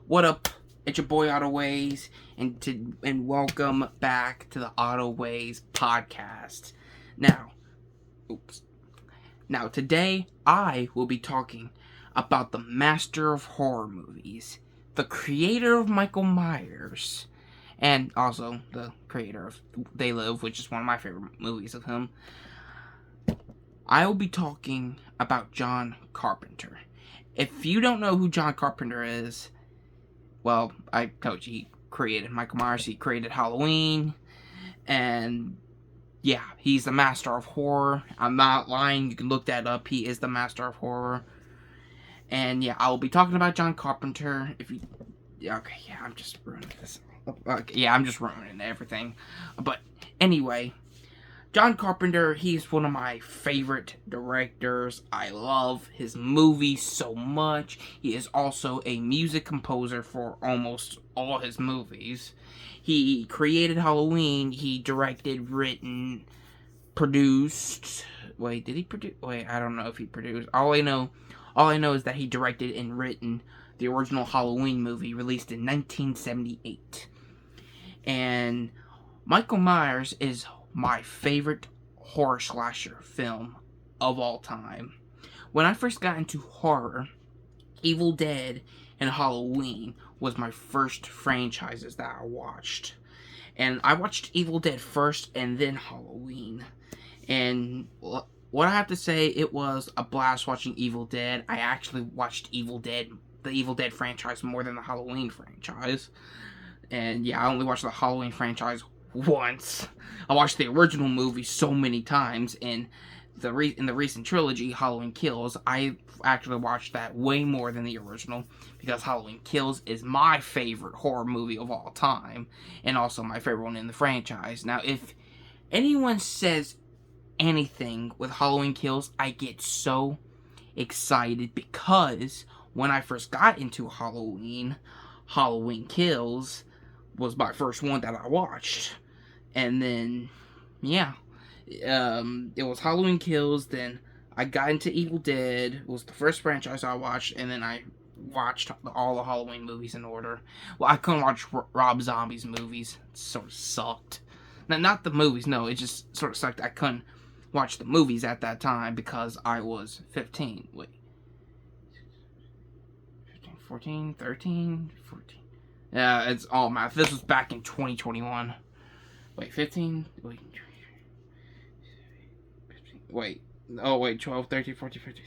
What up? It's your boy Wase, and welcome back to the Wase podcast. Now, today I will be talking about the master of horror movies, the creator of Michael Myers, and also the creator of They Live, which is one of my favorite movies of him. I will be talking about John Carpenter. If you don't know who John Carpenter is, well, I told you, he created Michael Myers, he created Halloween, and yeah, he's the master of horror. I'm not lying, you can look that up, he is the master of horror. And yeah, I will be talking about John Carpenter. I'm just ruining this. I'm just ruining everything. But anyway, John Carpenter, he's one of my favorite directors. I love his movies so much. He is also a music composer for almost all his movies. He created Halloween. He directed, written, produced. Wait, did he produce? Wait, I don't know if he produced. All I know is that he directed and written the original Halloween movie released in 1978. And Michael Myers is my favorite horror slasher film of all time. When I first got into horror, Evil Dead and Halloween was my first franchises that I watched. And I watched Evil Dead first and then Halloween. And what I have to say, it was a blast watching Evil Dead. I actually watched the Evil Dead franchise more than the Halloween franchise. And yeah, I only watched the Halloween franchise once. I watched the original movie so many times, and in the recent trilogy, Halloween Kills, I actually watched that way more than the original, because Halloween Kills is my favorite horror movie of all time, and also my favorite one in the franchise. Now, if anyone says anything with Halloween Kills, I get so excited, because when I first got into Halloween Kills was my first one that I watched. And then, yeah, it was Halloween Kills, then I got into Evil Dead. It was the first franchise I watched, and then I watched all the Halloween movies in order. Well, I couldn't watch Rob Zombie's movies. It sort of sucked. Now, not the movies, no, it just sort of sucked. I couldn't watch the movies at that time because I was 15. Wait. 15, 14, 13, 14. Yeah, it's all math. This was back in 2021. Wait, 15? Wait. 12, 13, 14, 15.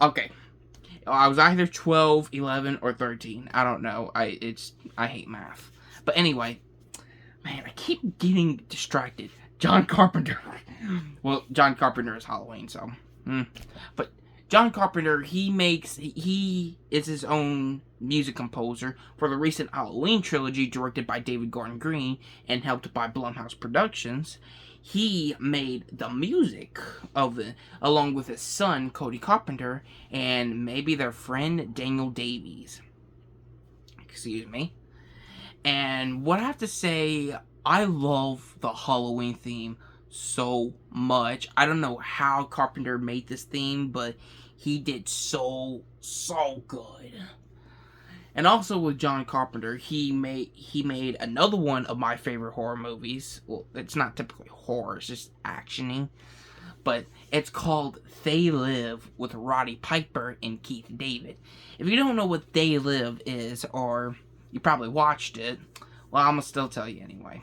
Okay. I was either 12, 11, or 13. I don't know. I hate math. But anyway, man, I keep getting distracted. John Carpenter. Well, John Carpenter is Halloween, so. But John Carpenter, he is his own music composer for the recent Halloween trilogy directed by David Gordon Green and helped by Blumhouse Productions. He made the music of it along with his son, Cody Carpenter, and maybe their friend, Daniel Davies. Excuse me. And what I have to say, I love the Halloween theme so much. I don't know how Carpenter made this theme, but he did so good. And also with John Carpenter, he made another one of my favorite horror movies. Well, it's not typically horror, it's just actioning. But it's called They Live with Roddy Piper and Keith David. If you don't know what They Live is, or you probably watched it, well, I'm going to still tell you anyway.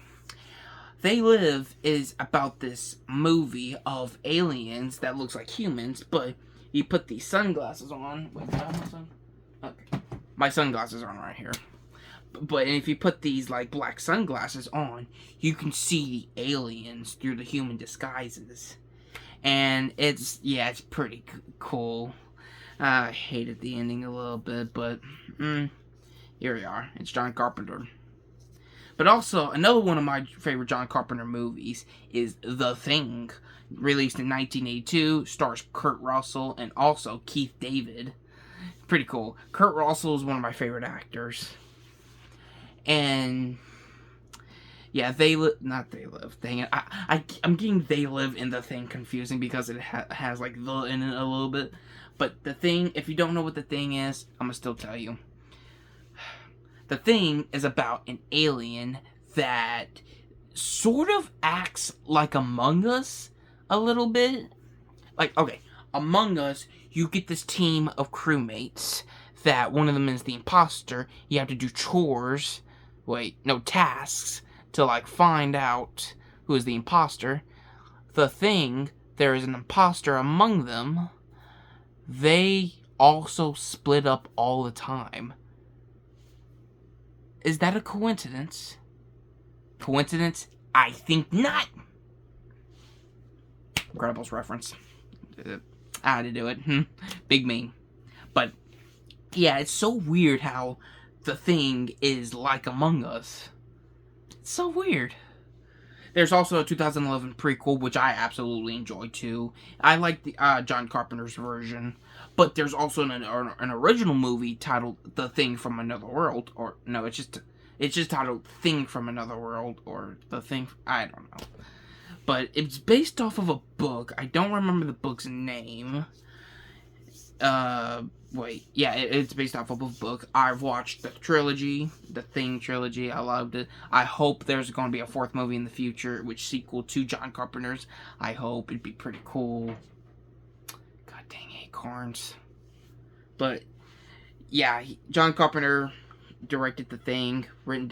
They Live is about this movie of aliens that looks like humans, but you put these sunglasses on. Wait, do I have my sun? Okay. My sunglasses are on right here. But if you put these, like, black sunglasses on, you can see the aliens through the human disguises. And it's pretty cool. I hated the ending a little bit, but here we are. It's John Carpenter. But also, another one of my favorite John Carpenter movies is The Thing, released in 1982, stars Kurt Russell and also Keith David. Pretty cool. Kurt Russell is one of my favorite actors. And yeah, not They Live. Dang it. I'm getting They Live and The Thing confusing because it has like the in it a little bit. But The Thing, if you don't know what The Thing is, I'm going to still tell you. The Thing is about an alien that sort of acts like Among Us a little bit. Like, okay, Among Us, you get this team of crewmates that one of them is the imposter. You have to do chores, tasks to like find out who is the imposter. The Thing, there is an imposter among them. They also split up all the time. Is that a coincidence? Coincidence? I think not. Incredibles reference. I had to do it. Big meme. But, yeah, it's so weird how The Thing is like Among Us. It's so weird. There's also a 2011 prequel, which I absolutely enjoy too. I like the John Carpenter's version. But there's also an original movie titled The Thing from Another World. Or, no, it's just titled Thing from Another World. Or The Thing... I don't know. But it's based off of a book. I don't remember the book's name. It's based off of a book. I've watched the trilogy, the Thing trilogy. I loved it. I hope there's going to be a fourth movie in the future, which sequel to John Carpenter's. I hope. It'd be pretty cool. God dang acorns. But, yeah, John Carpenter directed The Thing, written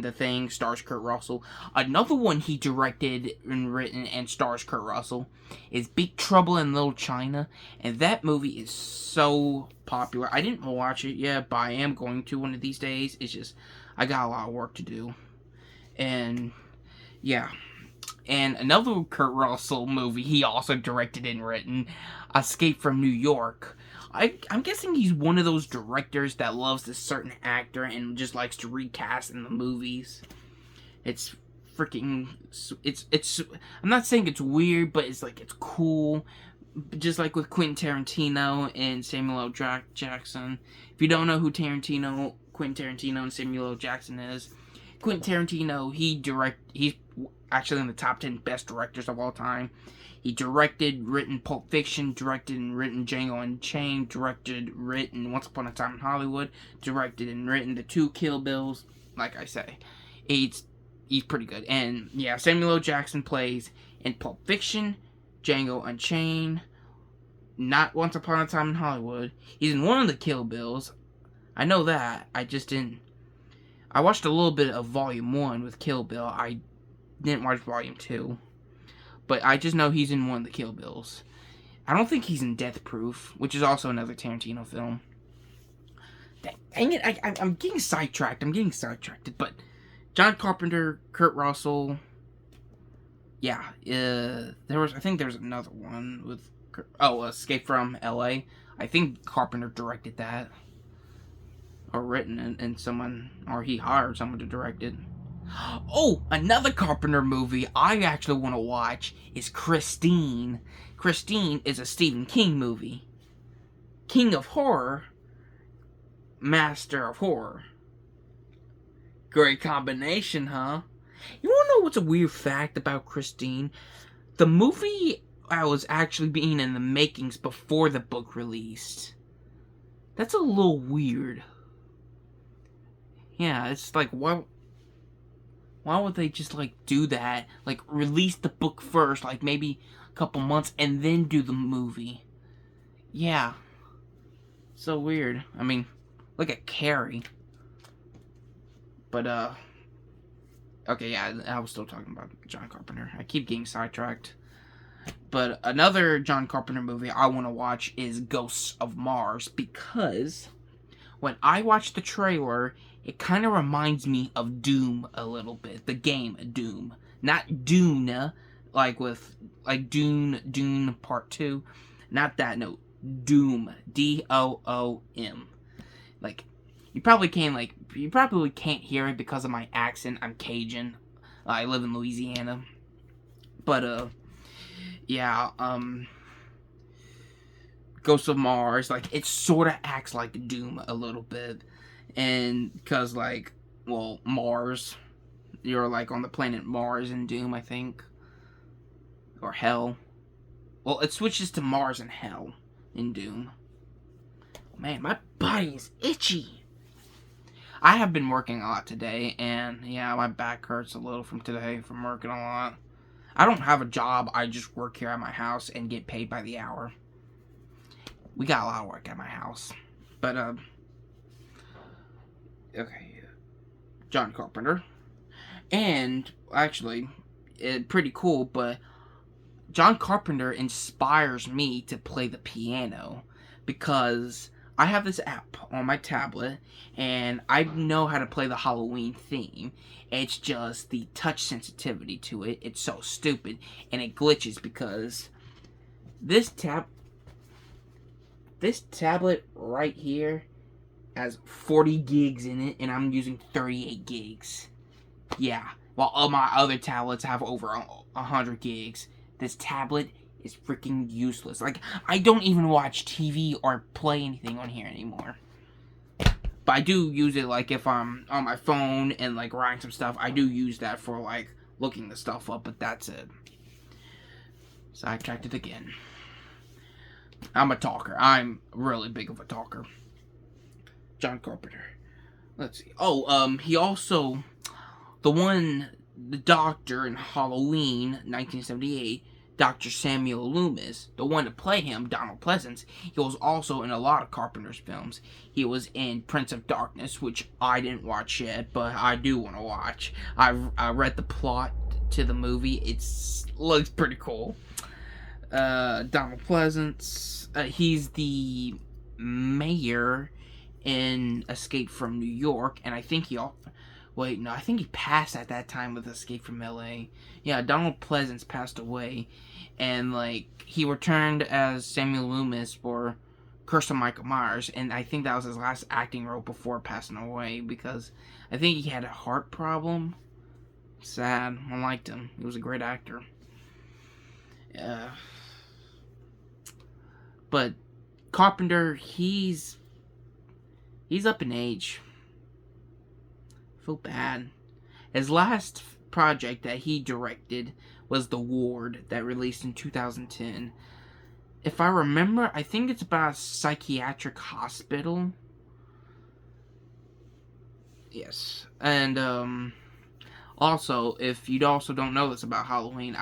The Thing, stars Kurt Russell. Another one he directed and written and stars Kurt Russell is Big Trouble in Little China, and that movie is so popular. I didn't watch it yet, but I am going to one of these days. It's just, I got a lot of work to do. And, yeah. And another Kurt Russell movie he also directed and written, Escape from New York. I'm guessing he's one of those directors that loves a certain actor and just likes to recast in the movies. It's freaking... It's I'm not saying it's weird, but it's cool. Just like with Quentin Tarantino and Samuel L. Jackson. If you don't know who Quentin Tarantino and Samuel L. Jackson is, Quentin Tarantino, he's actually in the top 10 best directors of all time. He directed, written Pulp Fiction, directed and written Django Unchained, directed, written Once Upon a Time in Hollywood, directed and written the 2 Kill Bills. Like I say, he's pretty good. And yeah, Samuel L. Jackson plays in Pulp Fiction, Django Unchained, not Once Upon a Time in Hollywood. He's in one of the Kill Bills. I know that. I just didn't. I watched a little bit of Volume 1 with Kill Bill. I didn't watch Volume 2. But I just know he's in one of the Kill Bills. I don't think he's in Death Proof, which is also another Tarantino film. Dang it, I'm getting sidetracked. But John Carpenter, Kurt Russell. Yeah, I think there's another one with... Escape from L.A. I think Carpenter directed that. Or written it, or he hired someone to direct it. Oh, another Carpenter movie I actually want to watch is Christine. Christine is a Stephen King movie. King of Horror, Master of Horror. Great combination, huh? You want to know what's a weird fact about Christine? The movie was actually being in the makings before the book released. That's a little weird. Yeah, it's like, why would they just, do that? Release the book first, maybe a couple months, and then do the movie. Yeah. So weird. I mean, look at Carrie. But, okay, yeah, I was still talking about John Carpenter. I keep getting sidetracked. But another John Carpenter movie I want to watch is Ghosts of Mars, because when I watched the trailer, it kind of reminds me of Doom a little bit. The game Doom. Not Dune, Dune Part 2. Not that, no. Doom. D-O-O-M. You probably can't hear it because of my accent. I'm Cajun. I live in Louisiana. But, yeah, Ghosts of Mars, it sort of acts like Doom a little bit. And because, Mars, you're, on the planet Mars in Doom, I think. Or Hell. Well, it switches to Mars and Hell in Doom. Man, my body is itchy. I have been working a lot today, and yeah, my back hurts a little from today from working a lot. I don't have a job. I just work here at my house and get paid by the hour. We got a lot of work at my house. But, okay. John Carpenter. And, actually, pretty cool, but John Carpenter inspires me to play the piano because I have this app on my tablet and I know how to play the Halloween theme. It's just the touch sensitivity to it. It's so stupid and it glitches because this tablet right here has 40 gigs in it and I'm using 38 gigs. Yeah, while all my other tablets have over 100 gigs. This tablet is freaking useless. Like, I don't even watch TV or play anything on here anymore. But I do use it, like, if I'm on my phone and, like, writing some stuff. I do use that for, like, looking the stuff up, but that's it. Sidetracked it again. I'm a talker. I'm really big of a talker. John Carpenter. Let's see. Oh, he also... The doctor in Halloween, 1978, Dr. Samuel Loomis, the one to play him, Donald Pleasance, he was also in a lot of Carpenter's films. He was in Prince of Darkness, which I didn't watch yet, but I do want to watch. I read the plot to the movie. It looks pretty cool. Donald Pleasance, he's the mayor in Escape from New York, and I think I think he passed at that time with Escape from L.A. Yeah, Donald Pleasance passed away, and, like, he returned as Samuel Loomis for Curse of Michael Myers, and I think that was his last acting role before passing away, because I think he had a heart problem. Sad. I liked him. He was a great actor. Yeah. But Carpenter, he's up in age. Feel bad. His last project that he directed was The Ward, that released in 2010. If I remember, I think it's about a psychiatric hospital. Yes. And also, if you also don't know this about Halloween,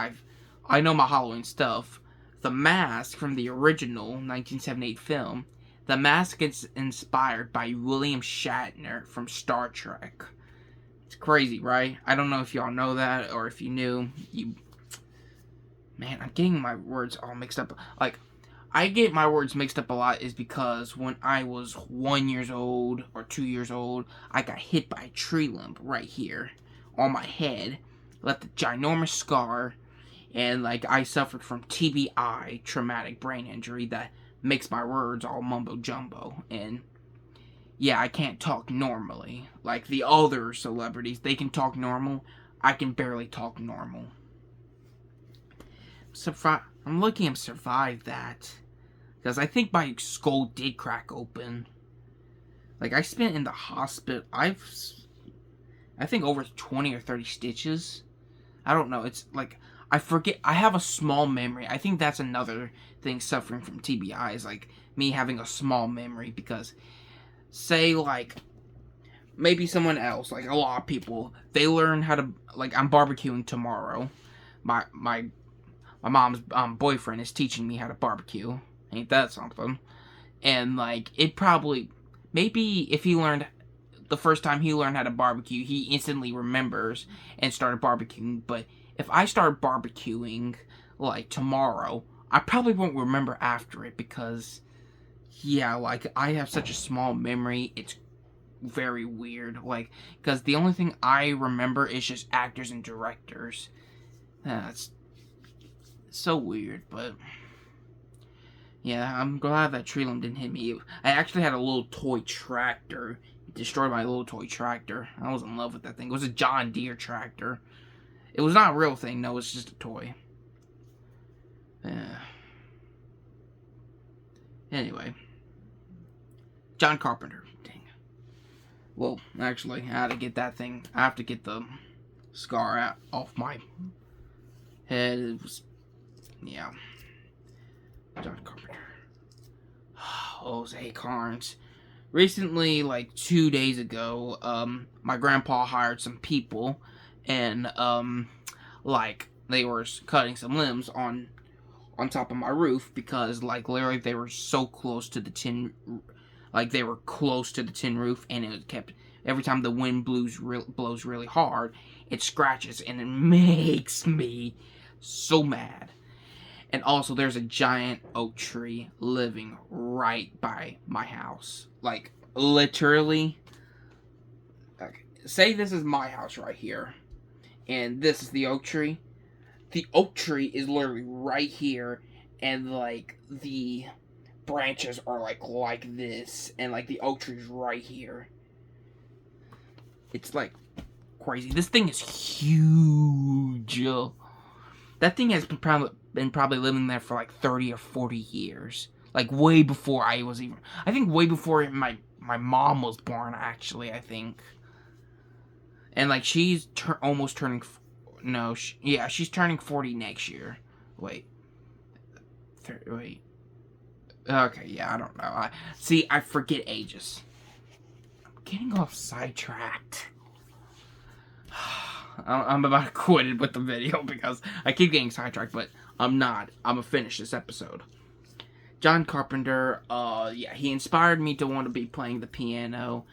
I know my Halloween stuff. The mask from the original 1978 film, the mask is inspired by William Shatner from Star Trek. It's crazy, right? I don't know if y'all know that, or if you knew. Man, I'm getting my words all mixed up. Like, I get my words mixed up a lot is because when I was 1 year old or 2 years old, I got hit by a tree limb right here on my head. Left a ginormous scar, and, like, I suffered from TBI, traumatic brain injury, that makes my words all mumbo-jumbo, and yeah, I can't talk normally. Like the other celebrities, they can talk normal. I can barely talk normal. I'm lucky I'm survived that. Because I think my skull did crack open. Like, I spent in the hospital, I think over 20 or 30 stitches. I don't know, it's like, I forget, I have a small memory. I think that's another thing suffering from TBI, is like, me having a small memory, because say, like, maybe someone else, like a lot of people, they learn how to, like, I'm barbecuing tomorrow. My mom's boyfriend is teaching me how to barbecue. Ain't that something? And, like, it probably, maybe if he learned, the first time he learned how to barbecue, he instantly remembers and started barbecuing. But if I start barbecuing, like, tomorrow, I probably won't remember after it, because yeah, like, I have such a small memory, it's very weird, like, because the only thing I remember is just actors and directors. It's so weird, but yeah, I'm glad that tree limb didn't hit me. I actually had a little toy tractor. It destroyed my little toy tractor. I was in love with that thing. It was a John Deere tractor. It was not a real thing, no, it's just a toy. Yeah. Anyway. John Carpenter. Dang. Well, actually, I had to get that thing. I have to get the scar off my head. It was, yeah. John Carpenter. Jose Carnes. recently, like 2 days ago, my grandpa hired some people, and like they were cutting some limbs on top of my roof because like literally they were so close to the tin, like they were close to the tin roof, and it kept every time the wind blows really hard, it scratches and it makes me so mad. And also, there's a giant oak tree living right by my house. Like, literally. Okay, say this is my house right here, and this is the oak tree. The oak tree is literally right here, and, like, the branches are, like this, and, like, the oak tree is right here. It's, like, crazy. This thing is huge. That thing has been probably living there for like 30 or 40 years. Like way before I was even... I think way before my mom was born, actually, I think. And like she's almost turning... No, she's turning 40 next year. Wait. Wait. Okay, yeah, I don't know. I forget ages. I'm getting off sidetracked. I'm about to quit it with the video because I keep getting sidetracked, but I'm not. I'm gonna finish this episode. John Carpenter, he inspired me to want to be playing the piano.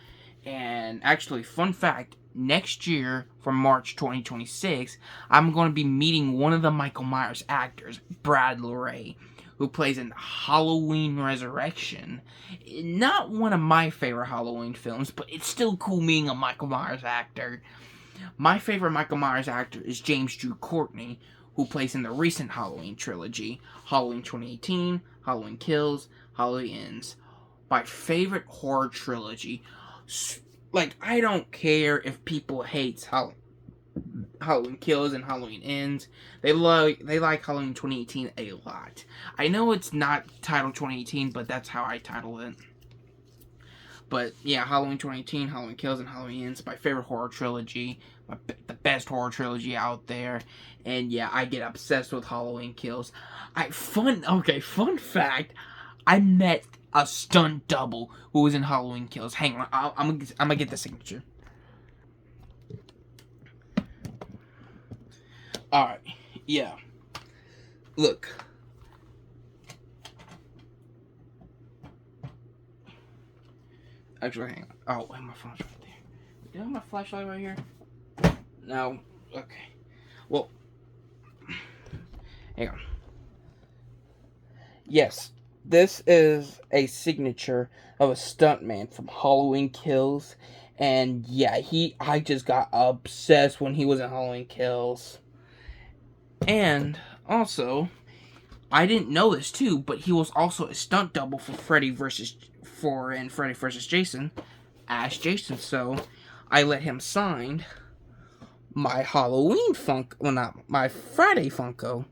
And actually, fun fact, next year, for March 2026, I'm going to be meeting one of the Michael Myers actors, Brad Lorray, who plays in Halloween Resurrection. Not one of my favorite Halloween films, but it's still cool meeting a Michael Myers actor. My favorite Michael Myers actor is James Drew Courtney, who plays in the recent Halloween trilogy, Halloween 2018, Halloween Kills, Halloween Ends. My favorite horror trilogy. Like, I don't care if people hate Halloween Kills and Halloween Ends. They like Halloween 2018 a lot. I know it's not titled 2018, but that's how I title it. But yeah, Halloween 2018, Halloween Kills, and Halloween Ends, my favorite horror trilogy, the best horror trilogy out there. And yeah, I get obsessed with Halloween Kills. Fun fact, I met a stunt double who was in Halloween Kills. Hang on, I'm gonna get the signature. Alright, yeah. Look. Actually, hang on. Oh, my phone's right there. Do I have my flashlight right here? No. Okay. Well, hang on. Yes, this is a signature of a stuntman from Halloween Kills. And yeah, I just got obsessed when he was in Halloween Kills. And also, I didn't know this too, but he was also a stunt double for Freddy vs. Jason, as Jason. So I let him sign my Halloween Funko, well, not my Friday Funko.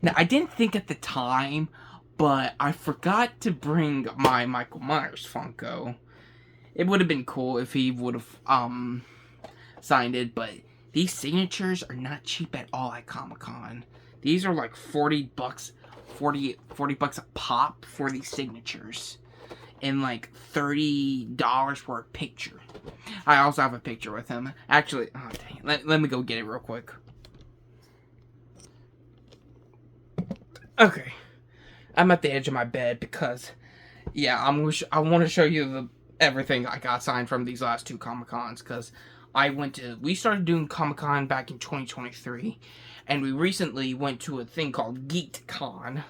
Now, I didn't think at the time, but I forgot to bring my Michael Myers Funko. It would have been cool if he would have signed it, but these signatures are not cheap at all at Comic-Con. These are like $40, $40 a pop for these signatures. And like $30 for a picture. I also have a picture with him. Actually, oh dang, let me go get it real quick. Okay, I'm at the edge of my bed because, yeah, I want to show you everything I got signed from these last two Comic-Cons, because we started doing Comic-Con back in 2023, and we recently went to a thing called GeekCon.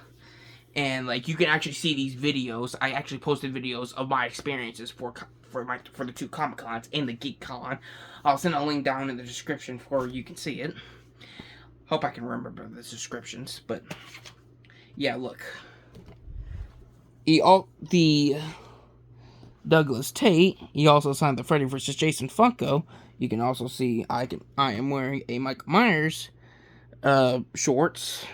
And like you can actually see these videos. I actually posted videos of my experiences for the two Comic Cons in the Geek Con. I'll send a link down in the description where you can see it. Hope I can remember the descriptions, but yeah, look. The Douglas Tate. He also signed the Freddy vs. Jason Funko. You can also see I am wearing a Michael Myers shorts.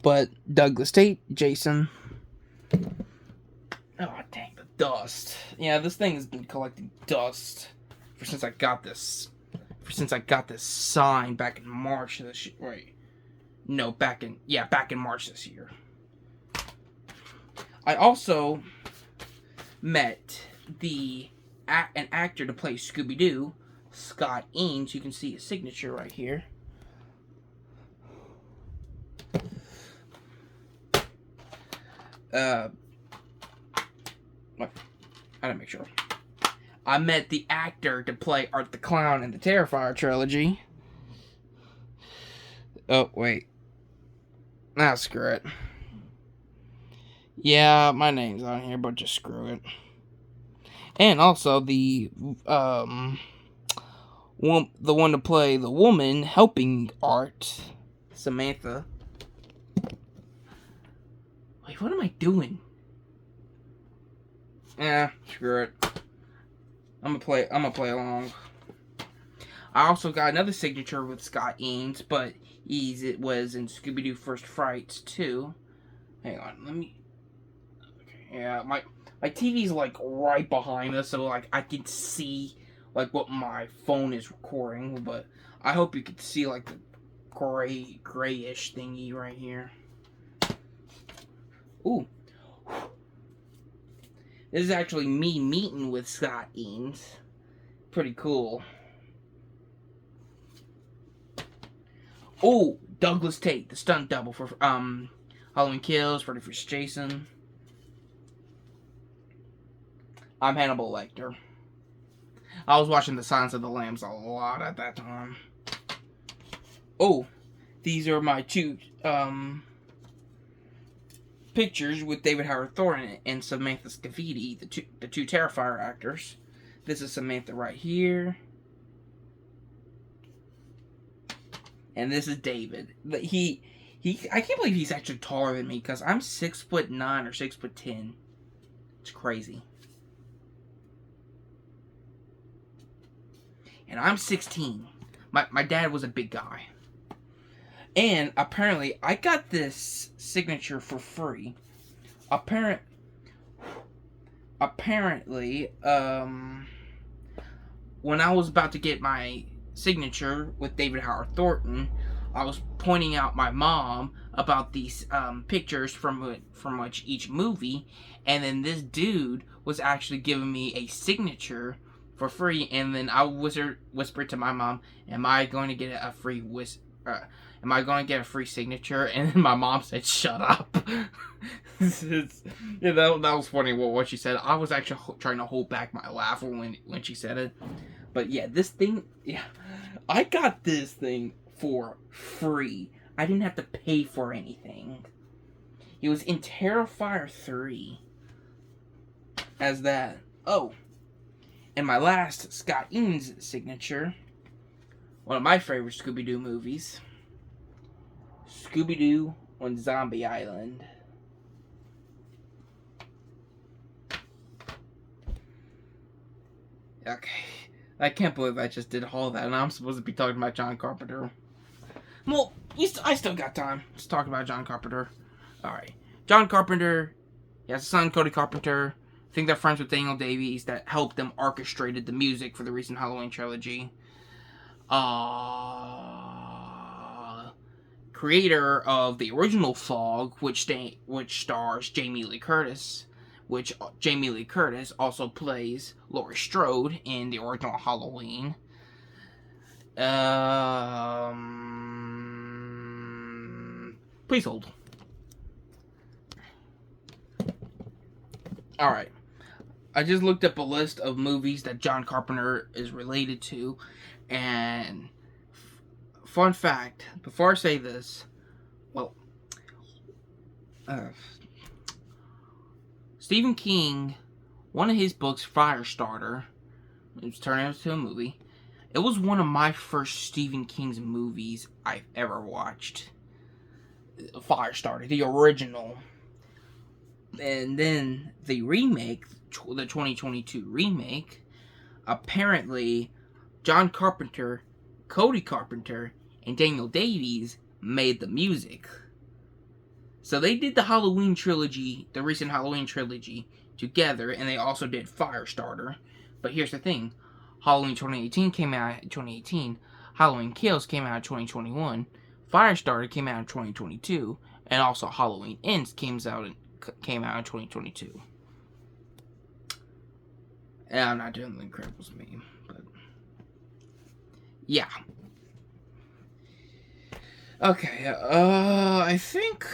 But Douglas Tate, Jason. Oh, dang, the dust. Yeah, this thing has been collecting dust since I got this sign back in March of this year. Wait. No, back in March this year. I also met an actor to play Scooby-Doo, Scott Eames. You can see his signature right here. I gotta make sure. I met the actor to play Art the Clown in the Terrifier trilogy. Oh, wait. Nah, screw it. Yeah, my name's on here, but just screw it. And also the one to play the woman helping Art, Samantha. Wait, what am I doing? Screw it. I'm gonna play along. I also got another signature with Scott Eames, but it was in Scooby-Doo First Frights too. Hang on, let me. Okay, yeah, my TV's like right behind us, so like I can see like what my phone is recording. But I hope you can see like the grayish thingy right here. Ooh. This is actually me meeting with Scott Eames. Pretty cool. Oh, Douglas Tate, the stunt double for Halloween Kills, Freddy vs. Jason. I'm Hannibal Lecter. I was watching The Silence of the Lambs a lot at that time. Oh, these are my two pictures with David Howard Thornton and Samantha Scafidi, the two Terrifier actors. This is Samantha right here. And this is David. I can't believe he's actually taller than me, because I'm 6'9" or 6'10". It's crazy. And I'm 16. My dad was a big guy. And apparently, I got this signature for free. Apparently, when I was about to get my signature with David Howard Thornton, I was pointing out my mom about these pictures from each movie, and then this dude was actually giving me a signature for free, and then I whispered to my mom, "Am I going to get a free am I going to get a free signature?" And then my mom said, "Shut up." Yeah, that was funny what she said. I was actually trying to hold back my laugh when she said it. But yeah, this thing, yeah, I got this thing for free. I didn't have to pay for anything. It was in Terrifier 3 as that. Oh, and my last Scott Eames signature, one of my favorite Scooby-Doo movies, Scooby-Doo on Zombie Island. Okay, I can't believe I just did all that, and I'm supposed to be talking about John Carpenter. Well, I still got time. Let's talk about John Carpenter. Alright, John Carpenter, he has a son, Cody Carpenter. I think they're friends with Daniel Davies, that helped them orchestrated the music for the recent Halloween trilogy. Creator of the original Fog, which stars Jamie Lee Curtis, which Jamie Lee Curtis also plays Laurie Strode in the original Halloween. Please hold. Alright. I just looked up a list of movies that John Carpenter is related to, and fun fact, before I say this, well, Stephen King, one of his books, Firestarter, it was turned into a movie. It was one of my first Stephen King's movies I've ever watched. Firestarter, the original. And then the remake, the 2022 remake, apparently John Carpenter, Cody Carpenter, and Daniel Davies made the music. So they did the Halloween trilogy, the recent Halloween trilogy, together, and they also did Firestarter. But here's the thing. Halloween 2018 came out in 2018. Halloween Kills came out in 2021. Firestarter came out in 2022. And also Halloween Ends came out in 2022. And I'm not doing the Incredibles meme, but yeah. Okay, I think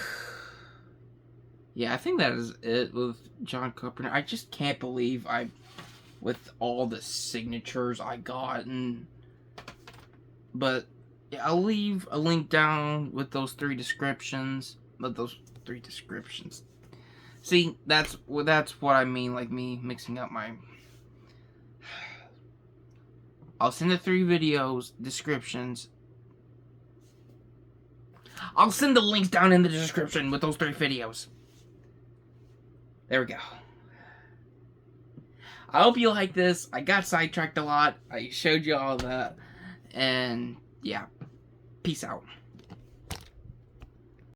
that is it with John Carpenter. I just can't believe with all the signatures I got, but yeah, I'll leave a link down with those three descriptions. See, that's what I mean, like me mixing up my. I'll send the 3 videos descriptions. I'll send the links down in the description with those 3 videos. There we go. I hope you like this. I got sidetracked a lot. I showed you all that. And yeah, peace out.